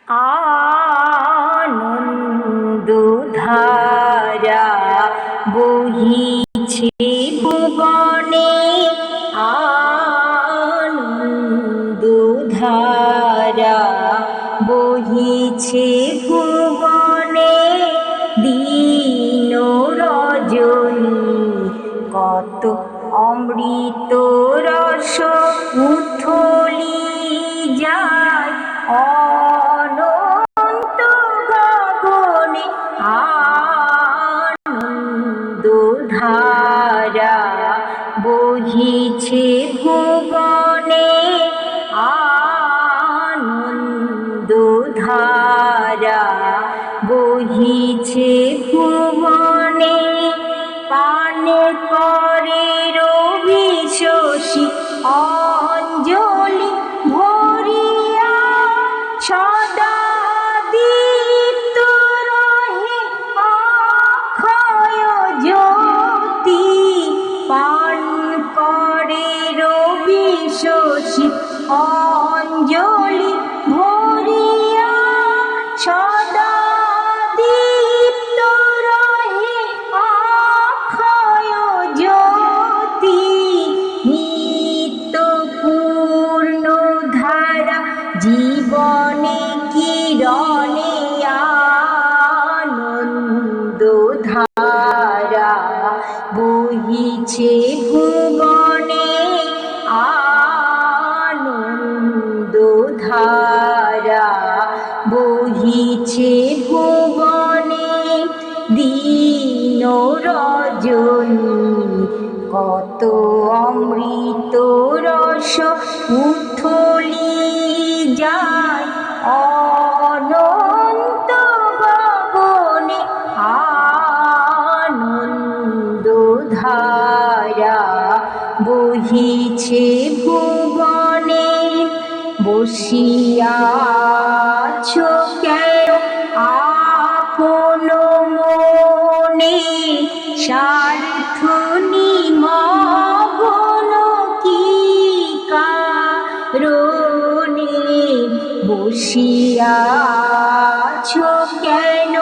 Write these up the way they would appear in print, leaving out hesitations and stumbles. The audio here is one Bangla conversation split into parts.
আনন্দধারা বহিছে ভুবনে, আনন্দধারা বহিছে ভুবনে, দিন রজনী কত অমৃত রস উথলি যায় অনন্ত গগনে। আনন্দধারা বহিছে ভুবনে, আনন্দধারা বহিছে ভুবনে, পানে করে রবি শশী অঞ্জলি ভরিয়া, সদা দীপ্ত রহে অক্ষয় জ্যোতি। পান করে রবি শশী অঞ্জলি ভরিয়া, সদা দীপ্ত রহে অক্ষয় জ্যোতি। নিত্য পূর্ণ ধারা জীবনে কিরণে, আনন্দধারা বহিছে ভুবনে, আনন্দধারা বহিছে ভুবনে, দিন রজনী কত অমৃত রস উথলি যায় অনন্ত গগনে। আনন্দধারা বহিছে ভুবনে, বসিয়াছ কেন আপন মনে, স্বার্থ নিমগ্ন কি কারণে। বসিয়াছ কেন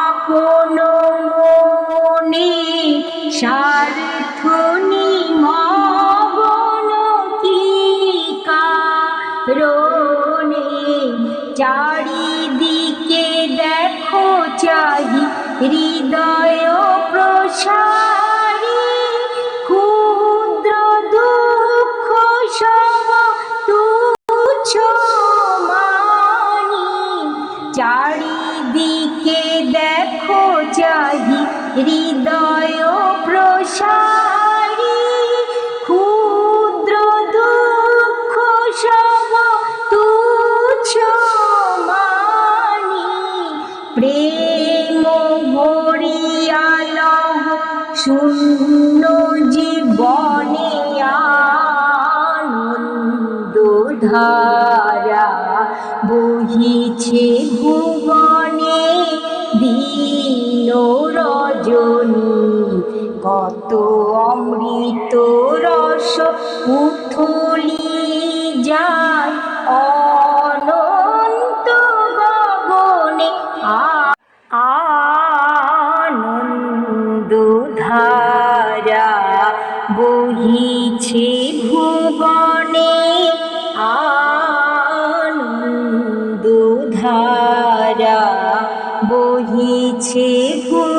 আপন মনে, স্বার্থ নিমগ্ন কি কারণে। চারিদিকে দেখো চাহি হৃদয় প্রসারী, ক্ষুদ্র দুঃখ সব তুচ্ছ মানি। চারিদিকে দেখো চাহি হৃদয় প্রসারী, ক্ষুদ্র দুঃখ সব তুচ্ছ মানি। প্রেম ভরিয়া লহ শূন্য জীবনে, আনন্দধারা বহিছে ভুবনে, দিন রজনী কত অমৃত রস উথলি যায় অনন্ত গগনে। আনন্দধারা বহিছে ভুবনে, আনন্দধারা বহিছে ভুবনে।